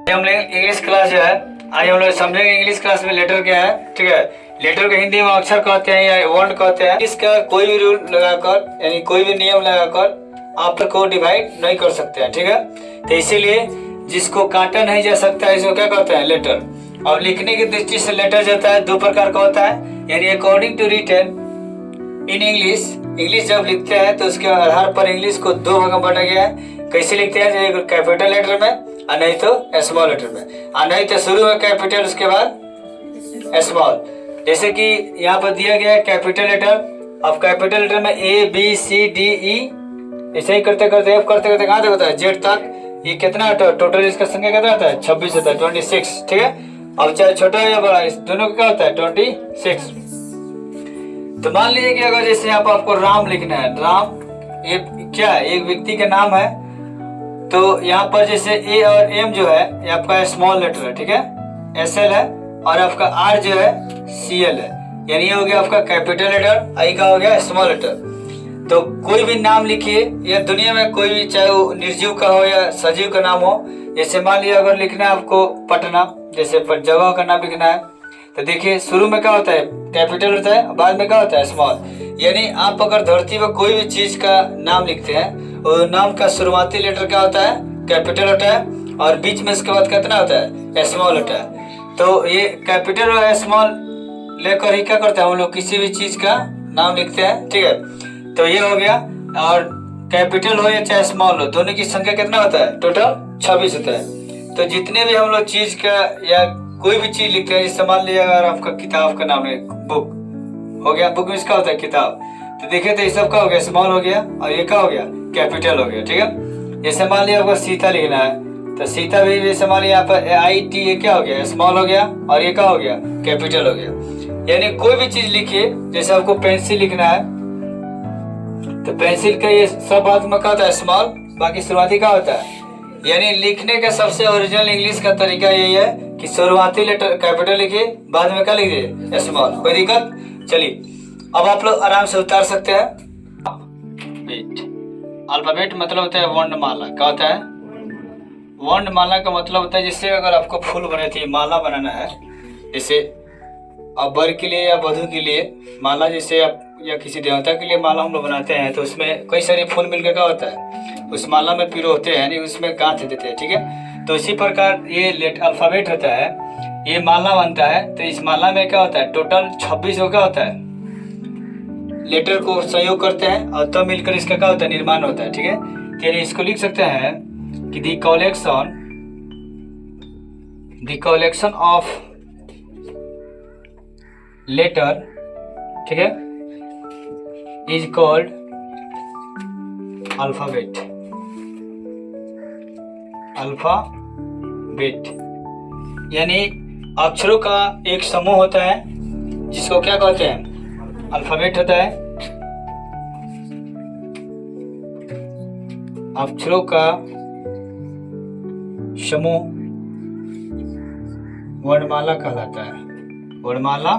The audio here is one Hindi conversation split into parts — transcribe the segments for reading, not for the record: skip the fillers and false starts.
हम लोग इंग्लिश क्लास जो है आज हम लोग समझेंगे इंग्लिश क्लास में लेटर क्या है। ठीक है, लेटर को हिंदी में अक्षर कहते हैं या वर्ड कहते हैं। इसका कोई भी रूल लगाकर यानी कोई भी नियम लगाकर आप को डिवाइड नहीं कर सकते हैं। ठीक है, तो इसीलिए जिसको काटा नहीं जा सकता है इसको क्या कहते हैं, लेटर। और लिखने की दृष्टि से लेटर जाता है दो प्रकार का होता है, यानी according to written in English जब लिखते हैं तो उसके आधार पर इंग्लिश को दो भाग में बांटा गया है। कैसे लिखते हैं, जो कैपिटल लेटर में और नहीं तो स्मॉल लेटर में, और नहीं तो शुरू में कैपिटल उसके बाद स्मॉल। जैसे कि यहाँ पर दिया गया है कैपिटल लेटर। अब कैपिटल लेटर में A B C D E ऐसे ही करते करते एफ करते करते कहाँ तक होता है, जेड तक। ये कितना टोटल इसका संख्या कितना होता है, 26 होता है, 26। ठीक है, अब चाहे छोटा या बड़ा इस दोनों का क्या होता है, 26। तो मान लीजिए कि अगर जैसे यहाँ पर आपको राम लिखना है, राम ये क्या है, एक व्यक्ति का नाम है। तो यहाँ पर जैसे ए और एम जो है ये आपका स्मॉल लेटर है। ठीक है, एस एल है, और आपका आर जो है सी एल है, यानी ये हो गया आपका कैपिटल लेटर, आई का हो गया स्मॉल लेटर। तो कोई भी नाम लिखिए या दुनिया में कोई भी, चाहे वो निर्जीव का हो या सजीव का नाम हो। जैसे मान लीजिए अगर लिखना है आपको पटना, जैसे जगह का नाम लिखना है, तो देखिए शुरू में क्या होता है, कैपिटल होता है, बाद में क्या होता है, स्मॉल। यानी आप अगर धरती पर कोई भी चीज का नाम लिखते हैं, और नाम का शुरुआती लेटर क्या होता है, कैपिटल होता है, और बीच में इसके बाद कितना होता है, स्मॉल होता है। तो ये कैपिटल और स्मॉल लेकर ही क्या करते हैं हम लोग, किसी भी चीज का नाम लिखते हैं। ठीक है, तो ये हो गया। और कैपिटल हो या चाहे स्मॉल हो, दोनों की संख्या कितना होता है, टोटल 26 होता है। तो जितने भी हम लोग चीज का या कोई भी चीज लिखते हैं, जैसे मान लिया अगर आपका किताब का नाम है, बुक हो गया, बुक में इसका होता है किताब। तो देखिए तो ये सब का हो गया, स्मॉल हो गया, और ये का हो गया, कैपिटल हो गया। ठीक है, जैसे मान लिया आपको सीता लिखना है, तो सीता भी जैसे मान लिया यहाँ पर आई टी, ये क्या हो गया, स्मॉल हो गया, और ये क्या हो गया, कैपिटल हो गया। यानी कोई भी चीज लिखिए, जैसे आपको पेंसिल लिखना है, तो पेंसिल का ये सब बात में क्या होता है, स्मॉल, बाकी शुरुआती क्या होता है। यानी लिखने का सबसे ओरिजिनल इंग्लिश का तरीका यही है कि शुरुआती लेटर कैपिटल लिखिए, बाद में क्या लिखिए, स्मॉल। कोई दिक्कत? चलिए अब आप लोग आराम से उतार सकते हैं। अल्फाबेट मतलब होता है वर्णमाला। क्या होता है, वर्णमाला का मतलब होता है जैसे अगर आपको फूल बने थे, माला बनाना है, जैसे अब वर के लिए या वधु के लिए माला, जैसे आप या किसी देवता के लिए माला हम लोग बनाते हैं, तो उसमें कई सारे फूल मिलकर क्या होता है, उस माला में पिरोते हैं, यानी उसमें गांठ देते हैं। ठीक है, तो इसी प्रकार ये अल्फाबेट होता है, ये माला बनता है। तो इस माला में क्या होता है, टोटल 26 क्या होता है, लेटर को संयोग करते हैं, और तब मिलकर इसका क्या होता है, निर्माण होता है। ठीक है, यानी इसको लिख सकते हैं कि द कलेक्शन ऑफ लेटर, ठीक है, इज कॉल्ड अल्फाबेट। अल्फाबेट यानी अक्षरों का एक समूह होता है, जिसको क्या कहते हैं, अल्फाबेट होता है। अक्षरों का समूह वर्णमाला कहलाता है, वर्णमाला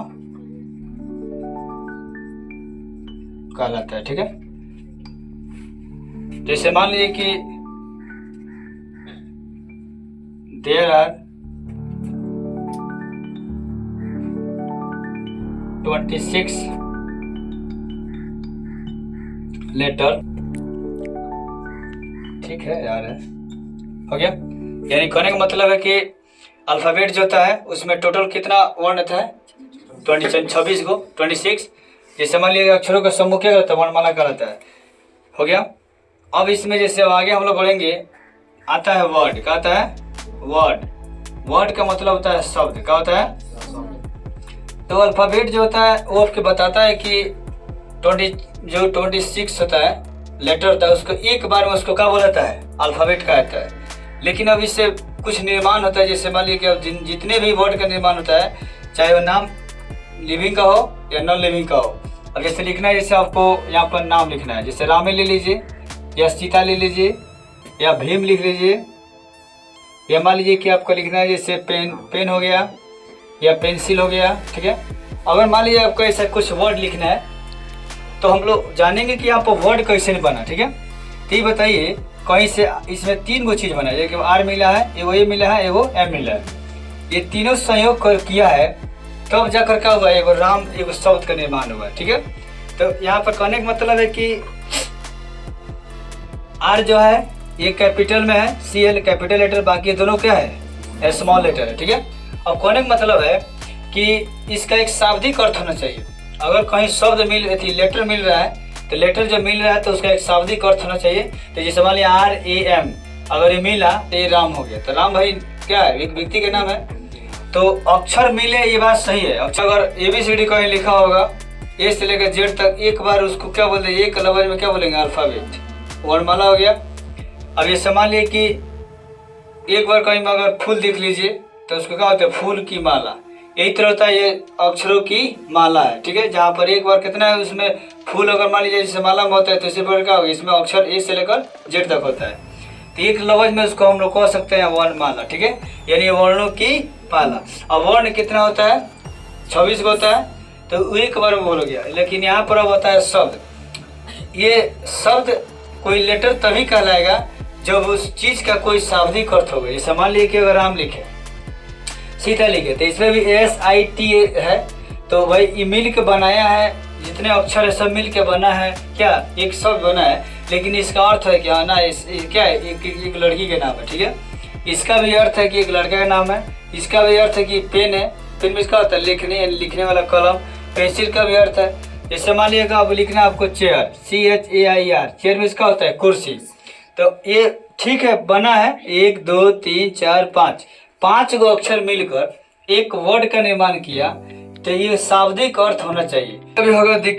कहलाता है। ठीक है, जैसे मान लीजिए कि देयर आर 26 लेटर। ठीक है यार, हो गया। यानी कहने का मतलब है कि अल्फाबेट जो होता है उसमें टोटल कितना वर्ण होता है, 26 को, 26। जैसे मान लीजिए अक्षरों का समूह क्या होता है, वर्णमाला कहलाता है। हो गया। अब इसमें जैसे आगे हम लोग बढ़ेंगे, आता है वर्ड। क्या आता है, वर्ड। वर्ड का मतलब होता है शब्द। क्या होता है, तो अल्फाबेट जो होता है वो आपको बताता है कि 26 होता है लेटर होता है, उसको एक बार में उसको क्या बोलाता है, अल्फाबेट कहता है। लेकिन अब इससे कुछ निर्माण होता है, जैसे मान लीजिए कि अब जितने भी वर्ड का निर्माण होता है, चाहे वो नाम लिविंग का हो या नॉन लिविंग का हो। अब जैसे लिखना है, जैसे आपको यहाँ पर नाम लिखना है, जैसे रामे ले लीजिए, या सीता ले लीजिए, या भीम लिख लीजिए, या मान लीजिए कि आपको लिखना है जैसे पेन हो गया, या पेंसिल हो गया। ठीक है, अगर मान लीजिए आपको ऐसा कुछ वर्ड लिखना है, तो हम लोग जानेंगे कि यहाँ पर वर्ड कैसे बना। ठीक है, तो ये बताइए कहीं से इसमें 3 गो चीज बना है, एक आर मिला है, एगो ए मिला है, एगो एम मिला है। ये तीनों संयोग कर किया है तब जाकर क्या हुआ, एगो राम एगो शब्द का निर्माण हुआ। ठीक है, तो यहाँ पर कहने का मतलब है कि आर जो है ये कैपिटल में है, सी एल कैपिटल लेटर, बाकी दोनों क्या है स्मॉल लेटर है। ठीक है, अब कहने का मतलब है कि इसका एक शाब्दिक अर्थ होना चाहिए। अगर कहीं शब्द लेटर मिल रहा है तो लेटर जब मिल रहा है तो उसका एक शाब्दिक अर्थ होना चाहिए। तो जैसे मान लिया आर ए एम, अगर ये मिला तो ये राम हो गया। तो राम भाई क्या है, एक व्यक्ति के नाम है। तो अक्षर मिले ये बात सही है। अक्षर अगर ABCD कहीं लिखा होगा ए से लेकर जेड तक, एक बार उसको क्या बोलते हैं, एक लफ्ज में क्या बोलेंगे, अल्फाबेट, वर्णमाला हो गया। अब ये समझ लिए कि एक बार कहीं में अगर फूल देख लीजिए तो उसको क्या होता है, फूल की माला। यही तरह होता है, ये अक्षरों की माला है। ठीक है, जहाँ पर एक बार कितना है उसमें फूल, अगर मान लीजिए जैसे माला में होता है तो इसी पर क्या होगा, इसमें अक्षर ए से लेकर जेड तक होता है। तो एक लफ्ज में उसको हम लोग कह सकते हैं वर्णमाला। ठीक है, यानी वर्णों की माला। अब वर्ण कितना होता है, 26 का होता है, तो एक बार में बोल गया। लेकिन यहाँ पर अब होता है शब्द। ये शब्द कोई लेटर तभी कहलाएगा जब उस चीज का कोई शाब्दिक अर्थ होगा। जैसे मान लीजिए कि अगर राम लिखे, सीता लिखे, तो इसमें भी SITA है। तो भाई ये मिल के बनाया है, जितने अक्षर है सब मिल के बना है, क्या एक शब्द बना है। लेकिन इसका अर्थ है क्या ना, क्या है, एक लड़की के नाम है। ठीक है, इसका भी अर्थ है कि एक लड़का का नाम है। इसका भी अर्थ है कि पेन है, पेन में इसका होता है लिखने वाला कलम। पेंसिल का भी अर्थ है। जैसे मान लीजिएगा अब लिखना आपको चेयर, CHAIR, चेयर में इसका होता है कुर्सी। तो ये ठीक है, बना है 1 2 3 4 5 गो अक्षर मिलकर एक वर्ड का निर्माण किया। तो ये शाब्दिक अर्थ होना चाहिए। अभी होगा the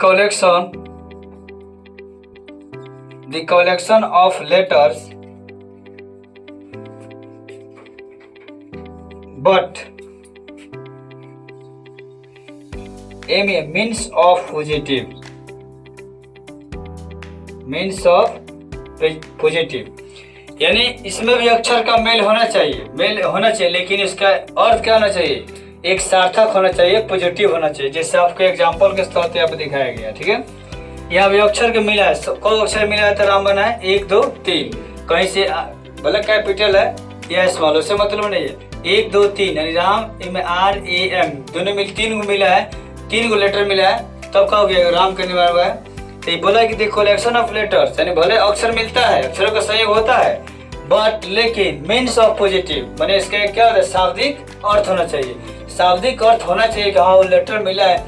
collection of letters but means of positive, यानी इसमें भी अक्षर का मेल होना चाहिए, लेकिन इसका अर्थ क्या होना चाहिए, एक सार्थक होना चाहिए, पॉजिटिव होना चाहिए। जैसे आपको एग्जांपल के तौर पे यहाँ पे दिखाया गया। ठीक है, यहाँ भी अक्षर के मिला है, कौन अक्षर मिला है तो राम बना है 1 2 3। कहीं से भले कैपिटल है या स्मॉल, उससे मतलब नहीं है। 1 2 3 यानी राम, इनमें RAM दोनों मिल 3 गो मिला है, 3 गो लेटर मिला है, तब क्या हो गया, राम का निर्माण हुआ है। तो ये बोला कि द कलेक्शन ऑफ लेटर्स, यानी भले अक्षर मिलता है, अक्षरों का संयोग होता है, बट लेकिन मीन्स ऑफ पॉजिटिव, माने इसका क्या होता है, शाब्दिक अर्थ होना चाहिए। शाब्दिक अर्थ होना चाहिए कि हाँ वो लेटर मिला है,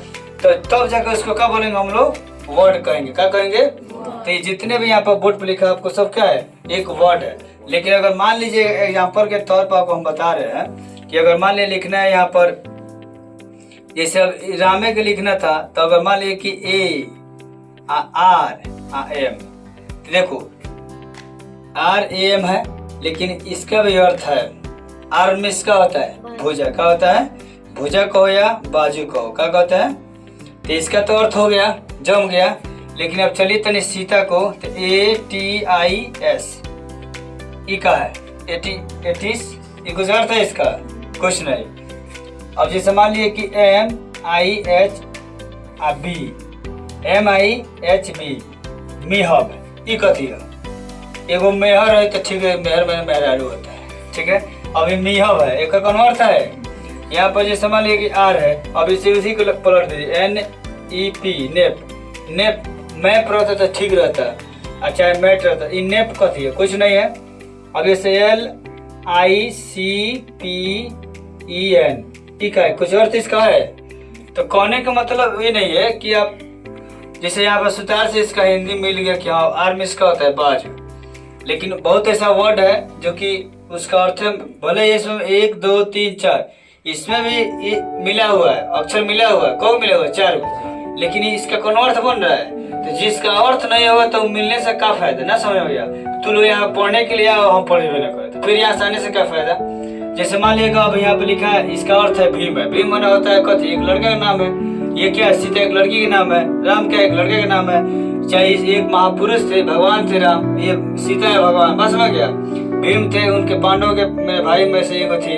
तो तब जाकर उसको क्या बोलेंगे हम लोग, वर्ड कहेंगे। क्या कहेंगे, तो ये जितने भी यहाँ पर बोर्ड पर लिखा है आपको सब क्या है, एक वर्ड है। लेकिन अगर मान लीजिए एग्जाम्पल के तौर पर आपको हम बता रहे हैं कि अगर मान लीजिए लिखना है यहाँ पर, जैसे अब रामे के लिखना था, तो अगर मान लीजिए कि ARAM, देखो RAM है, लेकिन इसका भी अर्थ है, आर में इसका होता है भुजा। क्या होता है, भुजा कहो या बाजू कहो, क्या कहता है। तो इसका तो अर्थ हो गया, जम गया। लेकिन अब चलिए तनी सीता को, तो ATIS ई का है, 80 ये कुछ अर्थ है इसका, कुछ नहीं। अब जैसे मान लिए कि MIHB मिहब, ई कथी है, एगो मेहर है तो ठीक है, मेहर में मेहरारू होता है। ठीक है, अभी मिहब है, एक कौन अर्थ है। यहाँ पर जैसे मान लिया कि आर है, अब इसे उसी को पलट दीजिए, NEP नेप मैप रहता तो ठीक रहता, अच्छा मैट रहता, ई नेप कथी है, कुछ नहीं है। अब जैसे LICPEN ई का है, कुछ अर्थ इसका है। तो कहने का मतलब ये नहीं है कि आप जैसे यहाँ पर सुतार से इसका हिंदी मिल गया कि हाँ आर में इसका होता है बाजू, लेकिन बहुत ऐसा वर्ड है जो कि उसका अर्थ भले इसमें 1 2 3 4 इसमें भी मिला हुआ है, अक्षर मिला हुआ है, कौन मिला हुआ है, 4 गो, लेकिन इसका कौन अर्थ बन रहा है। तो जिसका अर्थ नहीं होगा तो मिलने से क्या फायदा, ना समझ में गया। तू लोग यहाँ पढ़ने के लिए आओ, हम पढ़े हुए ना करे, तो फिर यहाँ से आने से क्या फायदा। जैसे मान लिएगा अब यहाँ पे लिखा है, इसका अर्थ है भीम है, भीम माना होता है कथी, एक लड़का का नाम है। ये क्या है, सीता एक लड़की का नाम है, राम क्या एक लड़के का नाम है। चाहे एक महापुरुष थे, भगवान थे राम, ये सीता है भगवान, बस में गया। भीम थे, उनके पांडवों के मेरे भाई में से एक थी।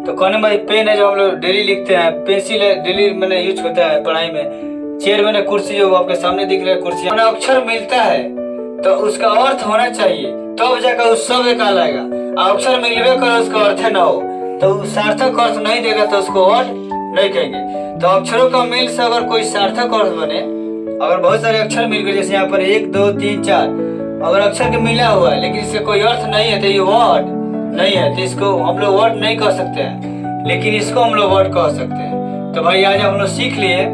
तो कहने में पेन है जो हम लोग डेली लिखते हैं, पेंसिल है डेली मैंने यूज होता है पढ़ाई में, चेयर मैंने कुर्सी जो आपके सामने दिख रहा है कुर्सी, अक्षर मिलता है तो उसका अर्थ होना चाहिए, तब जाकर उस शब्द कहलाएगा। अक्षर मिलवे कर उसका अर्थ न हो तो सार्थक अर्थ नहीं देगा तो उसको वर्ड नहीं कहेंगे। तो अक्षरों का मेल से अगर कोई सार्थक अर्थ बने, अगर बहुत सारे अक्षर मिल गए, जैसे यहाँ पर 1 2 3 4, अगर अक्षर के मिला हुआ है लेकिन इससे कोई अर्थ नहीं है तो ये वर्ड नहीं है, तो इसको हम लोग वर्ड नहीं कह सकते हैं, लेकिन इसको हम लोग वर्ड कह सकते हैं। तो भाई आज हम लोग सीख लिए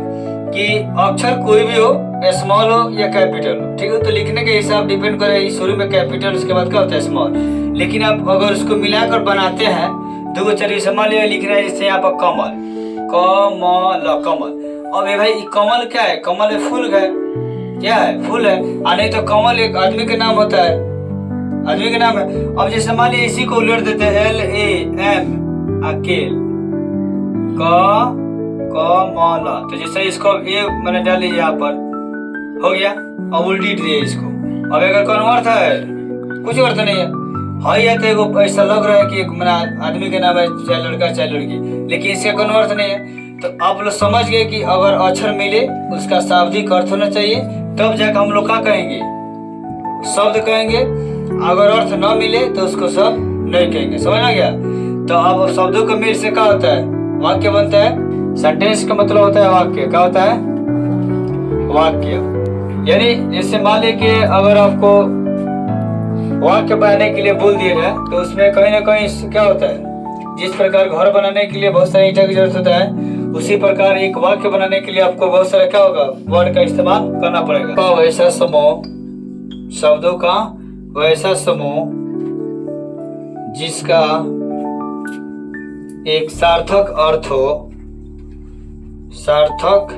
कि अक्षर कोई भी हो, स्मॉल हो या कैपिटल हो, ठीक है। तो लिखने के हिसाब डिपेंड करे, शुरू में कैपिटल उसके बाद क्या होता है स्मॉल, लेकिन आप अगर उसको मिलाकर बनाते हैं दो चलिए मान लिया लिख रहे हैं, जैसे यहाँ पर कमल, कमल कमल। अब ये भाई कमल क्या है? कमल है फूल है, क्या है? फूल है। नहीं तो कमल एक आदमी का नाम होता है, आदमी का नाम है। अब जैसे मान लिया इसी को उलट देते हैं LAM अकेल कमल, तो जैसे इसको ये मैंने डाल लीजिए यहाँ पर, हो गया। अब उल्टी दिए इसको। अब अगर कौन अर्थ है? कुछ अर्थ नहीं है। हाँ या तो ऐसा लग रहा है कि एक आदमी का नाम है, चाहे लड़का चाहे लड़की, लेकिन इसका कोई अर्थ नहीं है। तो आप लोग समझ गए कि अगर अक्षर मिले उसका शाब्दिक अर्थ होना चाहिए, तब जाकर हम लोग क्या कहेंगे? शब्द कहेंगे। अगर अर्थ न मिले तो उसको शब्द नहीं कहेंगे। समझ आ गया? तो अब शब्दों का मेल से क्या होता है? वाक्य बनता है। सेंटेंस का मतलब होता है वाक्य। क्या होता है? वाक्य। यानी जैसे मान लीजिए अगर आपको वाक्य बनाने के लिए बोल दिया जाए तो उसमें कहीं ना कहीं क्या होता है? जिस प्रकार घर बनाने के लिए बहुत सारी ईंटा की जरूरत होता है, उसी प्रकार एक वाक्य बनाने के लिए आपको बहुत सारा क्या होगा? वर्ड का इस्तेमाल करना पड़ेगा। वैसा समूह, शब्दों का वैसा समूह जिसका एक सार्थक अर्थ हो, सार्थक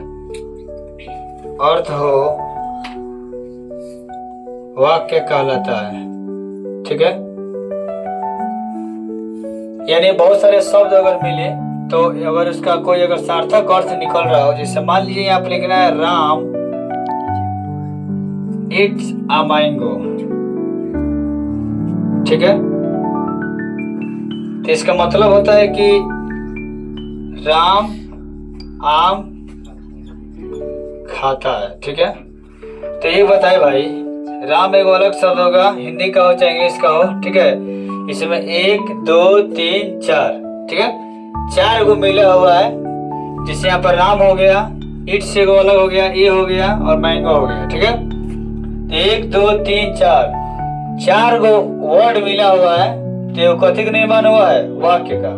अर्थ हो, वाक्य कहलाता है। ठीक है। यानी बहुत सारे शब्द अगर मिले तो अगर उसका कोई अगर सार्थक अर्थ निकल रहा हो, जैसे मान लीजिए यहाँ पे लिखना है राम इट्स अ मैंगो, ठीक है। तो इसका मतलब होता है कि राम आम खाता है, ठीक है। तो ये बताए भाई, राम एक अलग शब्द होगा, हिंदी का हो चाहे इंग्लिश का हो, ठीक है। इसमें 1 2 3 4, ठीक है, 4 गो मिला हुआ है। जिससे यहाँ पर राम हो गया, इट से गो अलग हो गया, ए हो गया और मैंगो हो गया, ठीक है। 1 2 3 4, 4 गो वर्ड मिला हुआ है, तो कथी का निर्माण हुआ है? वाक्य का।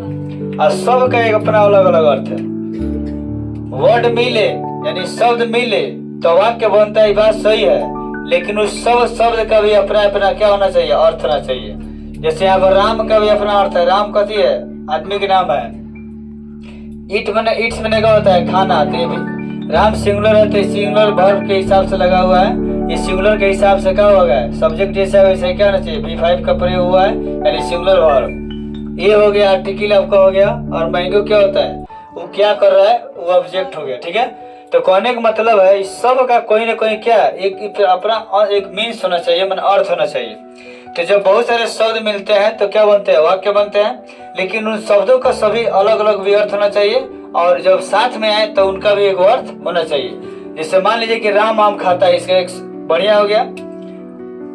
और सब का एक अपना अलग अलग अर्थ है। वर्ड मिले यानी शब्द मिले तो वाक्य बनता है, बात सही है, लेकिन उस सब शब्द का भी अपना अपना क्या होना चाहिए? अर्थ होना चाहिए। जैसे यहाँ पर राम का भी अपना अर्थ है। राम कथी है? आदमी के नाम है। इट्स मैंने क्या होता है? खाना। तो राम सिंगुलर है तो सिंगुलर वर्ब के हिसाब से लगा हुआ है। ये सिंगुलर के हिसाब से क्या होगा? सब्जेक्ट जैसा वैसे क्या होना चाहिए? B5 का प्रयोग हुआ है, यानी सिंगुलर वर्ब। ये हो गया, आर्टिकल आपका हो गया। और मैंगो क्या होता है? वो क्या कर रहा है? वो ऑब्जेक्ट हो गया, ठीक है। तो कहने का मतलब है इस सब का कोई ना कोई क्या एक अपना एक मीन्स होना चाहिए, मतलब अर्थ होना चाहिए। तो जब बहुत सारे शब्द मिलते हैं तो क्या बनते हैं? वाक्य बनते हैं। लेकिन उन शब्दों का सभी अलग अलग भी अर्थ होना चाहिए, और जब साथ में आए तो उनका भी एक अर्थ होना चाहिए। जैसे मान लीजिए कि राम आम खाता है, इसका एक बढ़िया हो गया।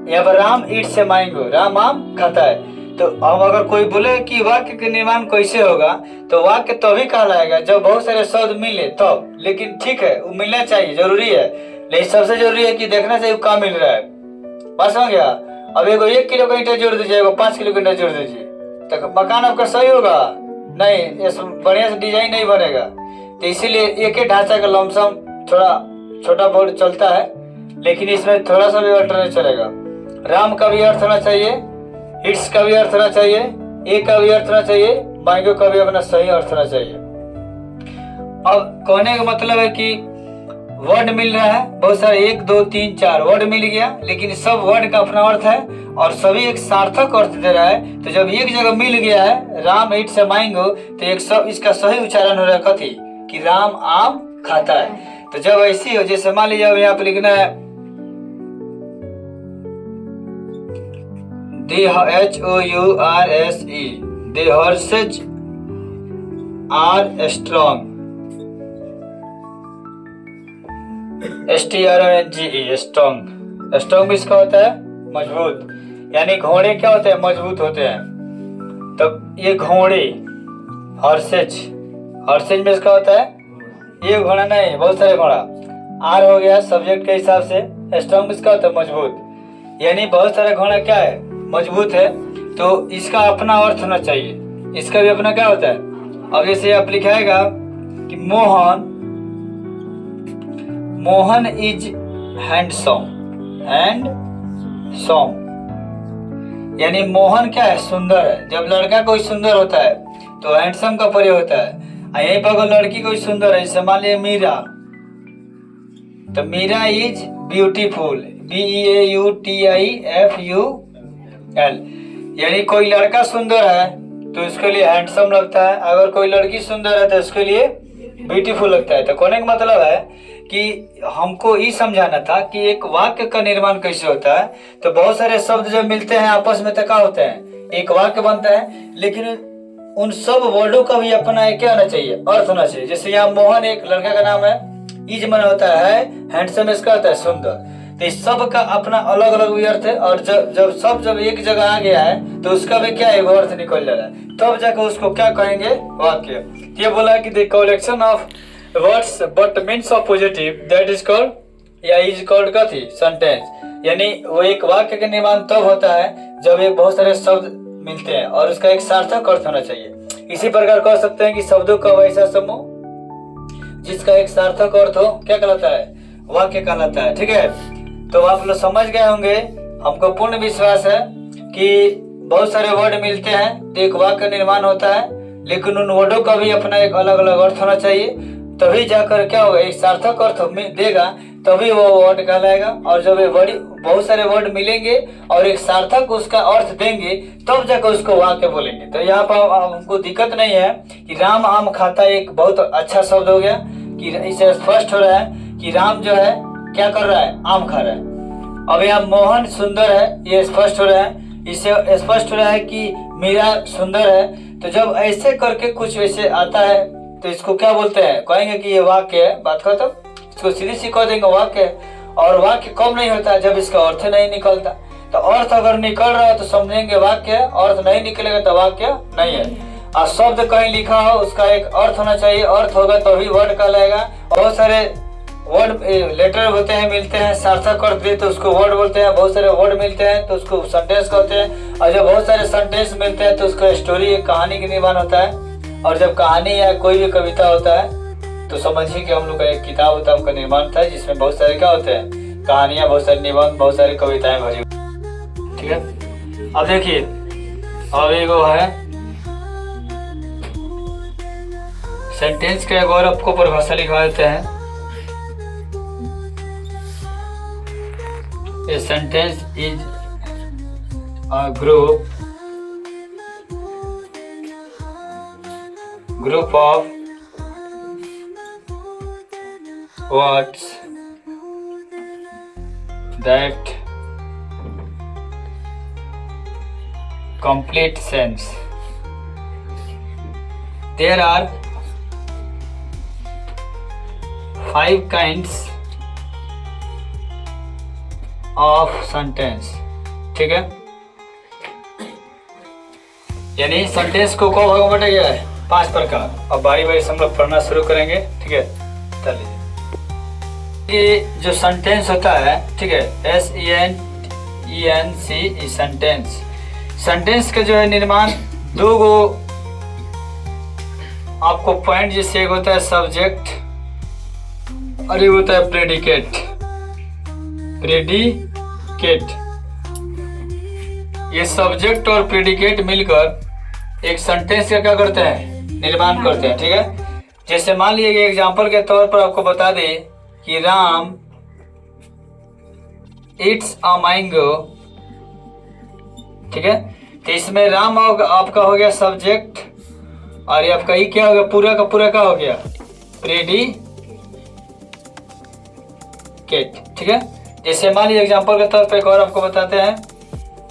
यहाँ पर Ram it's a mango, Ram आम खाता है। तो अब अगर कोई बोले कि वाक्य के निर्माण कैसे होगा, तो वाक्य तभी कहलाएगा जब बहुत सारे शब्द मिले तब। लेकिन ठीक है, वो मिलना चाहिए, जरूरी है, लेकिन सबसे जरूरी है कि देखना चाहिए कहाँ मिल रहा है। बस हो गया। अब एगो 1 किलो का ईंटा जोड़ दीजिए, एगो 5 किलो का ईंटा जोड़ दीजिए, तो मकान आपका सही होगा? नहीं, इस बढ़िया से डिजाइन नहीं बनेगा। तो इसीलिए एक ही ढांचा का लमसम थोड़ा छोटा बोर्ड चलता है, लेकिन इसमें थोड़ा सा भी अल्टरनेट चलेगा। राम का भी अर्थ होना चाहिए, इट्स का भी अर्थ होना चाहिए, ए का भी अर्थ होना चाहिए, मैंगो का भी अपना सही अर्थ होना चाहिए। अब कहने का मतलब है कि वर्ड मिल रहा है बहुत सारे, 1 2 3 4 वर्ड मिल गया, लेकिन सब वर्ड का अपना अर्थ है और सभी एक सार्थक अर्थ दे रहा है। तो जब एक जगह मिल गया है राम इट्स ए मैंगो, तो एक सब इसका सही उच्चारण हो रहा है कथी? कि राम आम खाता है। तो जब ऐसी हो, जैसे मान लीजिए अब यहाँ पे लिखना है HOURSE, the horses are strong, STRONGE, strong. Strong भी इसका होता है मजबूत। यानी घोड़े क्या होते हैं, मजबूत होते हैं। तो ये घोड़े, हॉर्सेज, हॉर्सेज में इसका होता है ये घोड़ा नहीं, बहुत सारे घोड़ा। आर हो गया सब्जेक्ट के हिसाब से, स्ट्रॉन्ग इसका होता है मजबूत, यानी बहुत सारे घोड़ा क्या है, मजबूत है। तो इसका अपना अर्थ होना चाहिए, इसका भी अपना क्या होता है। अब जैसे आप लिखाएगा कि Mohan, Mohan is handsome, handsome, यानी मोहन क्या है, सुंदर है। जब लड़का कोई सुंदर होता है तो हैंडसम का प्रयोग होता है। यहीं पर अगर लड़की कोई सुंदर है, जैसे मान लिया मीरा, तो मीरा इज ब्यूटीफुल, BEAUTIFUL, यानी कोई लड़का सुंदर है तो उसके लिए हैंडसम लगता है, अगर कोई लड़की सुंदर है तो उसके लिए ब्यूटीफुल लगता है। तो कहने का मतलब है कि हमको ये समझाना था कि एक वाक्य का निर्माण कैसे होता है। तो बहुत सारे शब्द जब मिलते हैं आपस में तो क्या होते हैं, एक वाक्य बनता है, लेकिन उन सब वर्डों का भी अपना क्या होना चाहिए, अर्थ होना चाहिए। जैसे यहाँ मोहन एक लड़का का नाम है, इज मन होता है हैंडसम, इसका होता है सुंदर। तो इस सब का अपना अलग अलग भी अर्थ है, और जब एक जगह आ गया है तो उसका भी क्या है, अर्थ निकल जा रहा है, तब जाकर उसको क्या कहेंगे, वाक्य। ये बोला कि the collection of words but means of positive that is called, या इज कॉल्ड कथी, सेंटेंस। यानी वो एक वाक्य का निर्माण तब होता है जब एक बहुत सारे शब्द मिलते हैं और उसका एक सार्थक अर्थ होना चाहिए। इसी प्रकार कह सकते हैं कि शब्दों का वैसा समूह जिसका एक सार्थक अर्थ हो क्या कहलाता है, वाक्य कहलाता है। ठीक है, तो आप लोग समझ गए होंगे। हमको पूर्ण विश्वास है कि बहुत सारे वर्ड मिलते हैं तो एक वाक्य निर्माण होता है, लेकिन उन वर्डों का भी अपना एक अलग अलग अर्थ होना चाहिए, तभी जाकर क्या होगा, एक सार्थक अर्थ देगा, तभी वो वर्ड कहलाएगा। और जब ये बहुत सारे वर्ड मिलेंगे और एक सार्थक उसका अर्थ देंगे, तब जाकर उसको वाक्य बोलेंगे। तो यहाँ पर हमको दिक्कत नहीं है कि राम आम खाता, एक बहुत अच्छा शब्द हो गया कि इसे स्पष्ट हो रहा है कि राम जो है क्या कर रहा है, आम खा रहा है। अब यहाँ मोहन सुंदर है, ये स्पष्ट हो रहा है, इससे स्पष्ट हो रहा है कि मीरा सुंदर है। तो जब ऐसे करके कुछ वैसे आता है तो इसको क्या बोलते हैं, कहेंगे कि ये वाक्य है, बात खत्म। इसको सीधी सी कह देंगे वाक्य है। और वाक्य कब नहीं होता, जब इसका अर्थ नहीं निकलता। तो अर्थ अगर निकल रहा है तो समझेंगे वाक्य है, अर्थ नहीं निकलेगा तो वाक्य नहीं है। और शब्द कहीं लिखा हो उसका एक अर्थ होना चाहिए, अर्थ होगा तो ही वर्ड कहलाएगा। बहुत सारे वर्ड लेटर होते हैं, मिलते हैं, सार्थक अर्थ दे तो उसको वर्ड बोलते हैं। बहुत सारे वर्ड मिलते हैं तो उसको सेंटेंस कहते हैं। और जब बहुत सारे सेंटेंस मिलते हैं तो उसका स्टोरी, एक कहानी का निर्माण होता है। और जब कहानी या कोई भी कविता होता है तो समझिए कि हम लोग का एक किताब का निर्माण था, जिसमें बहुत सारे क्या होते हैं, कहानियां, बहुत सारे निबंध, बहुत सारी कविताएं भरी। ठीक है, अब देखिए, अब एक है सेंटेंस का एक और आपको परिभाषा लिखवा देते हैं। A sentence is a group of words that complete sense. There are 5 kinds of sentence. ठीक है, यानी सेंटेंस को कौ भागों में बांटा गया है, 5 प्रकार। अब बारी बारी से हम लोग पढ़ना शुरू करेंगे। ठीक है, चलिए। ये जो सेंटेंस होता है, ठीक है, SENTENCE, सेंटेंस। सेंटेंस का जो है निर्माण 2 गो आपको पॉइंट, जिससे एक होता है सब्जेक्ट और एक होता है प्रेडिकेट। प्रेडिकेट, ये सब्जेक्ट और प्रेडिकेट मिलकर एक सेंटेंस का क्या करते हैं, निर्माण करते हैं। ठीक है, जैसे मान लीजिए एग्जांपल के तौर पर आपको बता दें कि राम इट्स अ मैंगो। ठीक है, तो इसमें राम आपका हो गया सब्जेक्ट, और ये आपका ही क्या हो गया, पूरा का पूरा क्या हो गया, प्रेडिकेट। ठीक है, जैसे मान लीजिए एग्जाम्पल के तौर पे एक और आपको बताते हैं।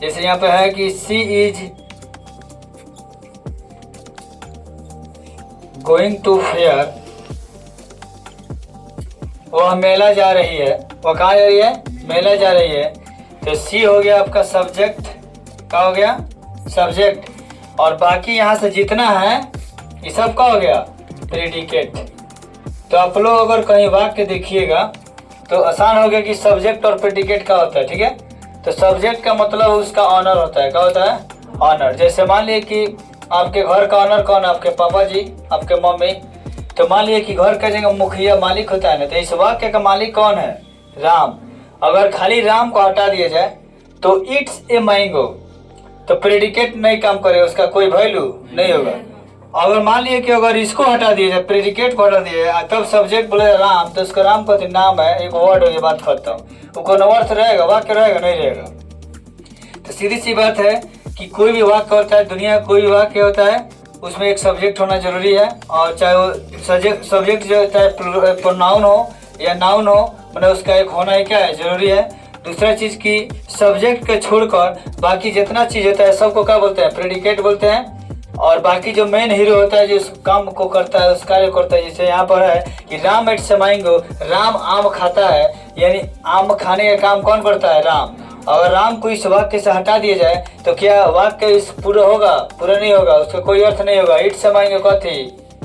जैसे यहाँ पे है कि सी इज गोइंग टू फेयर, वह मेला जा रही है। वह कहाँ जा रही है, मेला जा रही है। तो सी हो गया आपका सब्जेक्ट क्या हो गया, सब्जेक्ट। और बाकी यहाँ से जितना है ये सब क्या हो गया, प्रेडिकेट। तो आप लोग अगर कहीं वाक्य देखिएगा तो आसान हो गया कि सब्जेक्ट और प्रेडिकेट क्या होता है, ठीक है। तो सब्जेक्ट का मतलब उसका ऑनर होता है, क्या होता है, ऑनर। जैसे मान लिए कि आपके घर का ऑनर कौन है, आपके पापा जी, आपके मम्मी। तो मान लिए कि घर का जगह मुखिया मालिक होता है ना, तो इस वाक्य का मालिक कौन है, राम। अगर खाली राम को हटा दिया जाए तो इट्स ए मैंगो, तो प्रेडिकेट नहीं काम करेगा, उसका कोई वैल्यू नहीं होगा। अगर मान लिया कि अगर इसको हटा दिया जाए, प्रेडिकेट को हटा दिया जाए, तब सब्जेक्ट बोले राम, तो उसका राम का नाम है, एक वर्ड हो गया, बात खत्म। वो कौन अर्थ रहेगा, वाक्य रहेगा, नहीं रहेगा। तो सीधी सी बात है कि कोई भी वाक्य होता है, दुनिया कोई भी वाक्य होता है, उसमें एक सब्जेक्ट होना जरूरी है। और चाहे वो सब्जेक्ट जो चाहे प्रोनाउन हो या नाउन हो, मतलब उसका एक होना ही क्या है, जरूरी है। दूसरा चीज की सब्जेक्ट के छोड़कर बाकी जितना चीज होता है सबको क्या बोलते हैं, प्रेडिकेट बोलते हैं। और बाकी जो मेन हीरो होता है जो उस काम को करता है, उस कार्य करता है, जैसे यहाँ पर है कि राम एट मैंगो, राम आम खाता है, यानी आम खाने का काम कौन करता है, राम। अगर राम को इस वाक्य से हटा दिया जाए तो क्या वाक्य इस पूरा होगा, पूरा नहीं होगा, उसका कोई अर्थ नहीं होगा। इट मैंगो कथी,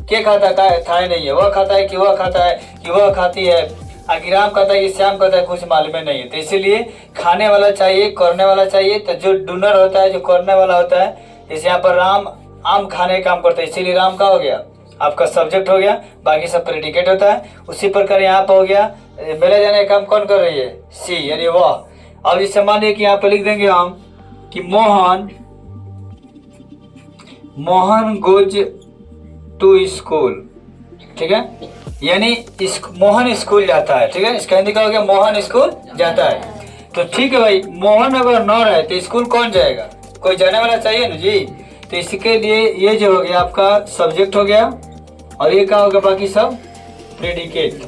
क्या खाता था नहीं है, वह खाता है कि वह खाता है कि वह खाती है, आखिर राम कहता है कि श्याम कहता है, कुछ मालूम नहीं है। तो इसीलिए खाने वाला चाहिए, करने वाला चाहिए। तो जो डूनर होता है, जो करने वाला होता है, जैसे यहाँ पर राम आम खाने का काम करता है, इसीलिए राम का हो गया आपका सब्जेक्ट हो गया, बाकी सब प्रेडिकेट होता है। उसी प्रकार यहाँ पर हो गया मेले जाने का काम कौन कर रही है, सी, यानी वह। अब जैसे मान लिया कि यहाँ पर लिख देंगे हम कि मोहन गोज टू स्कूल, ठीक है, यानी मोहन स्कूल जाता है, ठीक है। इसका हिंदी क्या हो गया, मोहन स्कूल जाता है। तो ठीक है भाई, मोहन अगर न रहे तो स्कूल कौन जाएगा, कोई जाने वाला चाहिए ना जी। तो इसके लिए ये जो हो गया आपका सब्जेक्ट हो गया, और ये क्या होगा, बाकी सब प्रेडिकेट।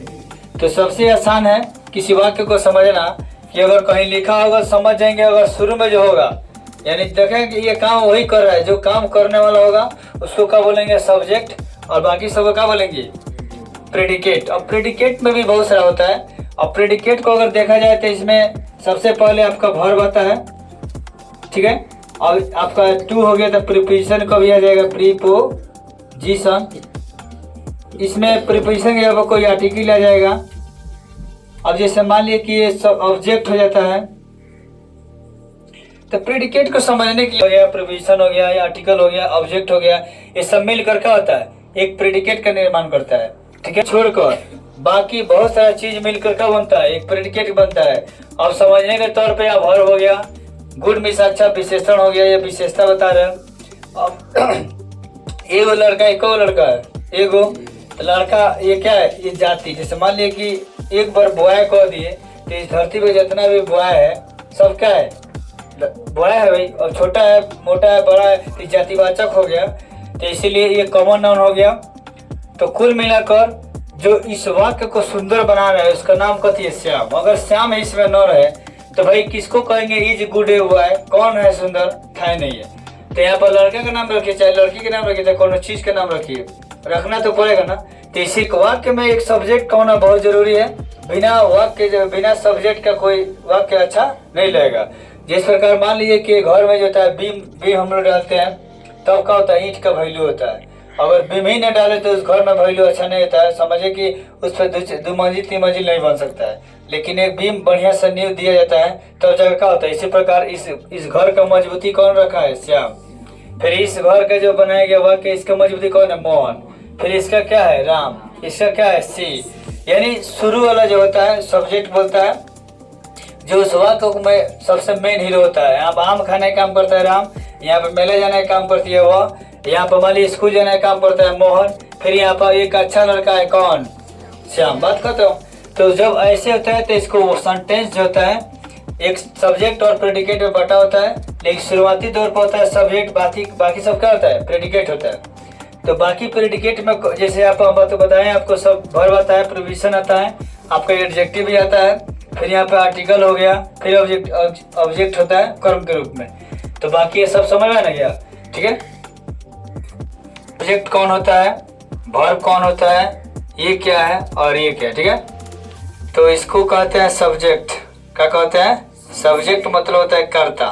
तो सबसे आसान है किसी वाक्य को समझना कि अगर कहीं लिखा होगा समझ जाएंगे। अगर शुरू में जो होगा, यानी देखें कि ये काम वही कर रहा है, जो काम करने वाला होगा उसको क्या बोलेंगे, सब्जेक्ट, और बाकी सबको क्या बोलेंगे, प्रेडिकेट। और प्रेडिकेट में भी बहुत सारा होता है। और प्रेडिकेट को अगर देखा जाए तो इसमें सबसे पहले आपका वर्ब आता है, ठीक है। और आपका टू हो गया तो प्रीपोजिशन को भी आ जाएगा, प्रीपोजिशन। इसमें प्रीपोजिशन के जगह कोई आर्टिकल आ जाएगा। अब जैसे मान लिया कि ये सब ऑब्जेक्ट हो जाता है, तो प्रेडिकेट को समझने के लिए हो गया, प्रीपोजिशन हो गया, या आर्टिकल हो गया, ऑब्जेक्ट हो गया, ये सब मिलकर क्या होता है, एक प्रेडिकेट का निर्माण करता है, ठीक है। छोड़कर बाकी बहुत सारा चीज मिलकर क्या बनता है, एक प्रेडिकेट बनता है। अब समझने के तौर पे अब वर्ब हो गया, गुड मीन्स अच्छा, विशेषण हो गया, ये विशेषता बता रहे हैं। अब एगो लड़का, एक लड़का है, एगो लड़का, ये क्या है, ये जाति। जैसे मान लिया कि एक बार बॉय कह दिए तो इस धरती पे जितना भी बॉय है सब क्या है, बॉय है भाई। और छोटा है, मोटा है, बड़ा है, तो जातिवाचक हो गया, तो इसीलिए ये कॉमन नाउन हो गया। तो कुल मिलाकर जो इस वाक्य को सुंदर बना रहा है उसका नाम कथी है, श्याम। अगर श्याम इसमें न रहे तो भाई किसको कहेंगे, इज गुड ए बॉय, कौन है सुंदर, था नहीं है। तो यहाँ पर लड़के का नाम रखिए, चाहे लड़की के नाम रखिए, चाहे कोनो चीज का नाम रखिए, रखना तो पड़ेगा ना। तो इसी वाक्य में एक सब्जेक्ट का होना बहुत जरूरी है। बिना वाक्य, बिना सब्जेक्ट का कोई वाक्य अच्छा नहीं लगेगा। जिस प्रकार मान लीजिए कि घर में जो होता है बीम हम लोग डालते हैं, तब क्या होता है, ईंट का वैल्यू होता है। अगर बीम ही न डाले तो उस घर में वैल्यू अच्छा नहीं होता है। समझिए कि उस पर दो मंजिल 3 मंजिल नहीं बन सकता है, लेकिन एक बीम बढ़िया से नींव दिया जाता है तब जगह क्या होता है। इसी प्रकार इस घर का मजबूती कौन रखा है, श्याम। फिर इस घर का जो बनाया गया वाक्य, इसका मजबूती कौन है, मोहन। फिर इसका क्या है, राम। इसका क्या है, सी। यानी शुरू वाला जो होता है सब्जेक्ट बोलता है, जो उस वाक्य में सबसे मेन हीरो होता है। यहाँ पर आम खाने का काम करता है राम, यहाँ पर मेले जाने का काम करती है वह, यहाँ पर मान ली स्कूल जाने का काम करता है मोहन, फिर यहाँ पर एक अच्छा लड़का है कौन, श्याम। बात करते हो। तो जब ऐसे होता है तो इसको सेंटेंस जो होता है एक सब्जेक्ट और प्रेडिकेट में बटा होता है, लेकिन शुरुआती तौर पर होता है सब्जेक्ट, बाकी सब क्या होता है, प्रेडिकेट होता है। तो बाकी प्रेडिकेट में जैसे आप बात बताएं, आपको सब वर्ब आता है, प्रीपोजिशन आता है, आपका एडजेक्टिव भी आता है, फिर यहाँ पे आर्टिकल हो गया, फिर ऑब्जेक्ट होता है कर्म के रूप में। तो बाकी ये सब समझ में ना गया, ठीक है। ऑब्जेक्ट कौन होता है, वर्ब कौन होता है, ये क्या है और ये क्या है, ठीक है। तो इसको कहते हैं सब्जेक्ट। क्या कहते हैं, सब्जेक्ट मतलब होता है कर्ता।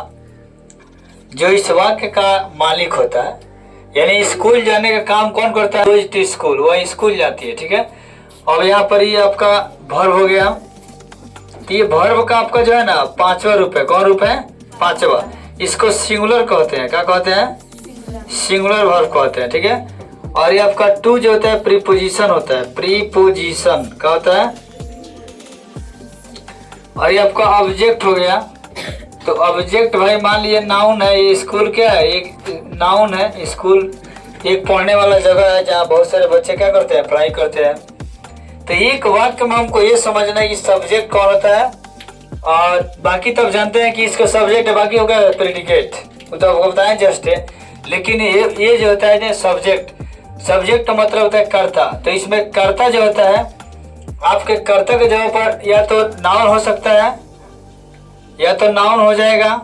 जो इस वाक्य का मालिक होता है, यानी स्कूल जाने का काम कौन करता है? गोज टू स्कूल, वह स्कूल जाती है। ठीक है, अब यहाँ पर ये आपका वर्ब हो गया। तो ये वर्ब का आपका जो है ना 5वां रूप है। कौन रूप है? 5वां। इसको सिंगुलर कहते हैं। क्या कहते हैं? सिंगुलर वर्ब कहते हैं। ठीक है, और ये आपका टू जो होता है प्रीपोजिशन होता है। प्रीपोजिशन क्या होता है? और ये आपका ऑब्जेक्ट हो गया। तो ऑब्जेक्ट भाई मान लीजिए नाउन है। ये स्कूल क्या है? एक नाउन है। स्कूल एक पढ़ने वाला जगह है जहाँ बहुत सारे बच्चे क्या करते हैं? पढ़ाई करते हैं। तो एक वाक्य में हमको ये समझना है कि सब्जेक्ट कौन होता है, और बाकी तब जानते हैं कि इसका सब्जेक्ट है, बाकी हो गया प्रेडिकेट, वो तो आपको बताएं जस्ट है। लेकिन ये जो होता है सब्जेक्ट, सब्जेक्ट का मतलब होता है कर्ता। तो इसमें कर्ता जो होता है, आपके कर्ता के जगह पर या तो नाउन हो सकता है, या तो नाउन हो जाएगा।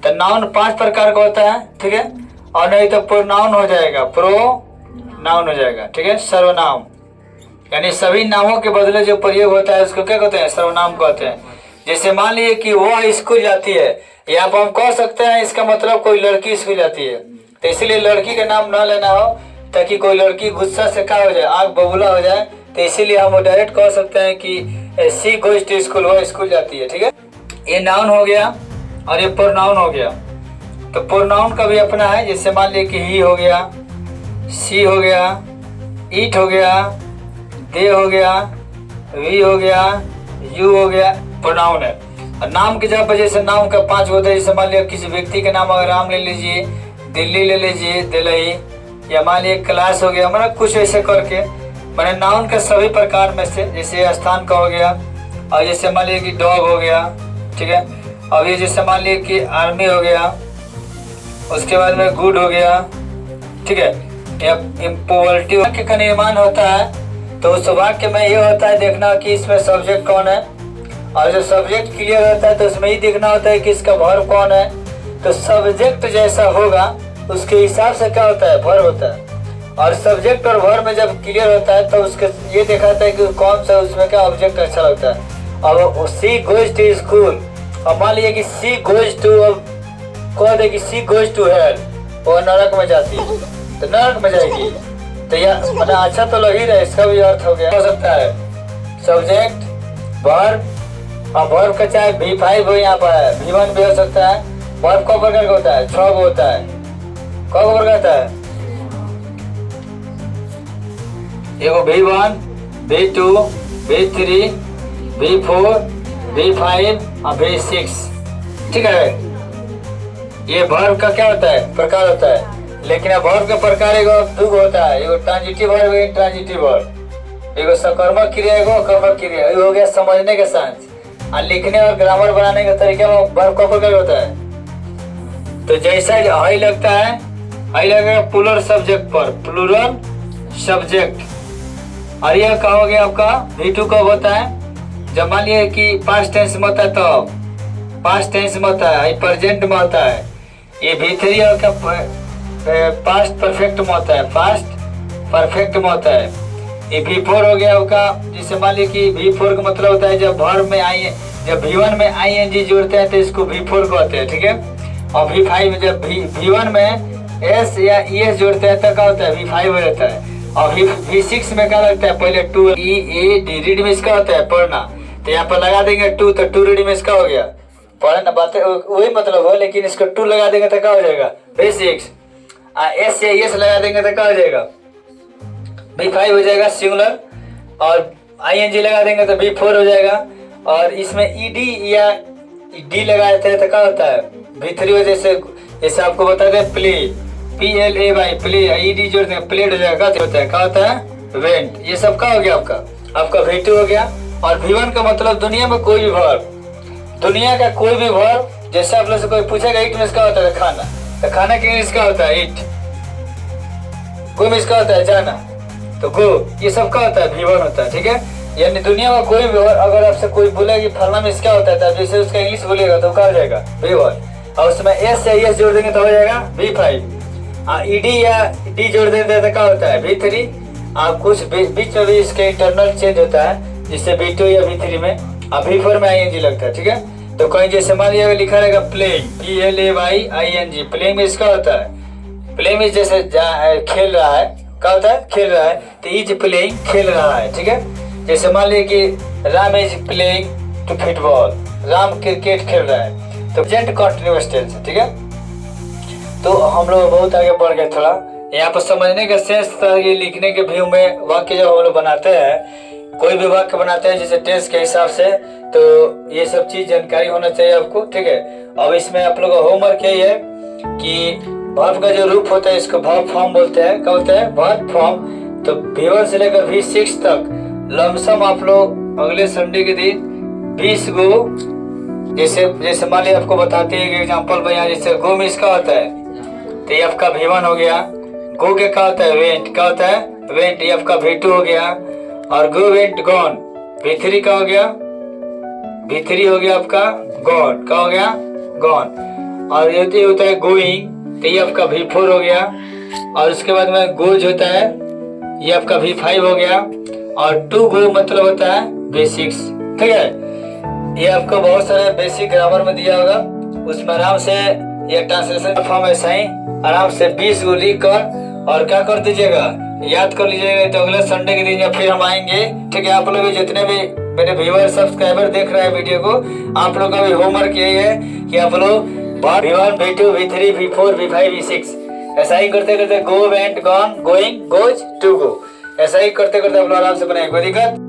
तो नाउन 5 प्रकार का होता है। ठीक है, और नहीं तो प्रोनाउन हो जाएगा। प्रोनाउन हो जाएगा। ठीक है, सर्वनाम, यानी सभी नामों के बदले जो प्रयोग होता है उसको क्या कहते हैं? सर्वनाम कहते हैं। जैसे मान लीजिए कि वो स्कूल जाती है, यहाँ पर हम कह सकते हैं इसका मतलब कोई लड़की स्कूल जाती है। तो इसलिए लड़की का नाम ना लेना हो, ताकि कोई लड़की गुस्सा से क्या हो जाए, आग बबूला हो जाए। तो इसीलिए हम डायरेक्ट कह सकते हैं कि सी गोज टू स्कूल, वो स्कूल जाती है। ठीक है, ये नाउन हो गया और ये प्रोनाउन हो गया। तो प्रोनाउन का भी अपना है। जैसे मान लीजिए कि ही हो गया, सी हो गया, ईट हो गया, दे हो गया, वी हो गया, यू हो गया, प्रोनाउन है। और नाम की जगह पर जैसे नाम का 5 होता है। जैसे मान लिया किसी व्यक्ति का नाम अगर राम ले लीजिए, दिल्ली ले लीजिए, दिल्ली, या मान लिया क्लास हो गया, मतलब कुछ ऐसे करके मैंने नाउन के सभी प्रकार में से, जैसे स्थान का हो गया, और जैसे मान लिया कि डॉग हो गया। ठीक है, अब ये जैसे मान लिया कि आर्मी हो गया, उसके बाद में गुड हो गया। ठीक है, या इम्पोवर्टी वाक्य का निर्माण होता है। तो उस वाक्य में ये होता है देखना कि इसमें सब्जेक्ट कौन है, और जब सब्जेक्ट क्लियर होता है तो उसमें ही देखना होता है कि इसका वर्ब कौन है। तो सब्जेक्ट जैसा होगा उसके हिसाब से क्या होता है? वर्ब होता है। और सब्जेक्ट और वर्ब में जब क्लियर होता है तो उसके ये दिखाता है कि कौन सा उसमें क्या ऑब्जेक्ट अच्छा लगता है। अब सी गोज टू स्कूल, अब मान लीजिए कि सी गोज टू, अब कह दे कि सी गोज टू हेल, वो नरक में जाती है, तो नरक में जाएगी। तो यह मतलब अच्छा तो लग ही रहा है, इसका भी अर्थ हो गया। हो सकता है सब्जेक्ट, वर्ब, और वर्ब का चाहे V5 हो, यहाँ पर है V1 भी हो सकता है। वर्ब कौ प्रकार का होता है? 6 होता है। कौ प्रकार का है? एगो V1, V2, V3, V4, V5 और V6। ठीक है, ये वर्ब का क्या होता है? प्रकार होता है। लेकिन अब वर्ब का प्रकार एगो दो होता है, एगो ट्रांजिटिव वर्ब, एगो इंट्रांजिटिव वर्ब, एगो सकर्मक क्रिया, एगो अकर्मक क्रिया। ये हो गया समझने के साथ, और लिखने और ग्रामर बनाने के तरीके में वर्ब का प्रकार होता है। तो जैसा हाई लगता है, हाई लगेगा प्लूरल सब्जेक्ट पर, प्लूरल सब्जेक्ट। और यह क्या हो गया आपका? V2 कब होता है? जब मान लिया कि पास्ट टेंस में होता है, तो पास्ट टेंस में होता है, प्रेजेंट में होता है। ये V3 और क्या पास्ट परफेक्ट में होता है, पास्ट परफेक्ट में होता है। ये V4 हो गया आपका। जैसे मान लीजिए कि V4 का मतलब होता है जब वर्ब में आई, जब V1 में ING जोड़ते हैं तो इसको V4 कहते हैं। ठीक है, और V5 में जब V1 में S या ES जोड़ते हैं तो क्या होता है? V5 हो जाता है। और V6 में क्या लगता है? पहले 2 EAD, रीड में इसका होता है पढ़ना, तो यहाँ पर लगा देंगे 2, तो 2 रीड में इसका हो गया पढ़ना। बातें वही मतलब हो, लेकिन इसको 2 लगा देंगे तो क्या हो जाएगा? V6। S या ES लगा देंगे तो क्या हो जाएगा? V5 हो जाएगा सिंगुलर, और ING लगा देंगे तो V4 हो जाएगा। और इसमें ED या D लगाए थे तो क्या होता है? V3 हो। जैसे आपको बता दें प्ले, PLAY प्ले, ED जोड़ देंगे प्लेड हो जाएगा। होता है क्या होता है? वेंट। ये सब क्या हो गया आपका V2 हो गया। और V1 का मतलब दुनिया में कोई भी वर्ब, दुनिया का कोई भी वर्ब। जैसे आप लोग से कोई पूछेगा ईट में इसका होता है खाना, तो खाना के इंग्लिश का होता है ईट। गो में इसका होता है जाना, तो गो। ये सब का होता है? V1 होता है। ठीक है, यानी दुनिया में कोई भी वर्ब अगर आपसे कोई बोले कि फलना में इसका होता है, तो जैसे उसका इंग्लिश बोलेगा तो क्या हो जाएगा? V1। और उसमें S या ES जोड़ देंगे तो हो जाएगा V5। ED या D जोड़ देंगे तो क्या होता है? V3। आप कुछ बीच में भी इसके इंटरनल चेंज होता है, जिससे V2 या V3 में, और V4 में ING लगता है। ठीक है, तो कहीं जैसे मान लिया लिखा रहेगा प्लेइंग, PLAYING, प्लेइंग में इसका होता है, प्लेइंग में जैसे खेल रहा है, क्या होता है, खेल रहा है, तो इज प्लेइंग खेल रहा है, ठीक है। जैसे मान लिया कि Ram is playing to football, Ram cricket खेल रहा है, तो प्रेजेंट कंटिन्यूअस टेंस, ठीक है। तो हम लोग बहुत आगे बढ़ गए थोड़ा यहाँ पर समझने का सेंस था। ये लिखने के व्यू में वाक्य जब हम लोग बनाते हैं, कोई भी वाक्य बनाते हैं जैसे टेंस के हिसाब से, तो ये सब चीज जानकारी होना चाहिए आपको, ठीक है। अब इसमें आप लोग का होमवर्क यही है कि वर्ब का जो रूप होता है इसको वर्ब फॉर्म बोलते हैं। क्या होता है, वर्ब फॉर्म। तो V1 से लेकर V6 तक लमसम आप लोग अगले संडे के दिन 20 गो, जैसे मान लिया आपको बताते हैं कि एग्जाम्पल भैया, जैसे गो में इसका होता है, तो ये आपका V1 हो गया। गो के क्या होता है, वेंट, क्या होता है, वेंट, ये आपका V2 हो गया। और गो वेंट गॉन, V3 का हो गया, V3 हो गया आपका गॉन, क्या हो गया, गॉन। और ये होता है गोइंग, तो ये आपका V4 हो गया। और उसके बाद में गोज होता है, ये आपका V5 हो गया। और टू गो मतलब होता है V6, ठीक है। ये आपको बहुत सारे बेसिक ग्रामर में दिया होगा, उसमें आराम से ये ट्रांसलेशन फॉर्म ऐसा ही आराम से 20 गो लिख कर और क्या कर दीजिएगा, याद कर लीजिएगा। तो अगले संडे के दिन या फिर हम आएंगे, ठीक है। आप लोग जितने भी मेरे व्यूअर सब्सक्राइबर देख रहे हैं वीडियो को, आप लोग का भी होमवर्क यही है कि आप लोग V1 V2 V3 V4 V5 V6 ऐसा ही करते करते go went gone going goes to go, ऐसा ही करते करते आप लोग आराम से बनाएंगे। कोई दिक्कत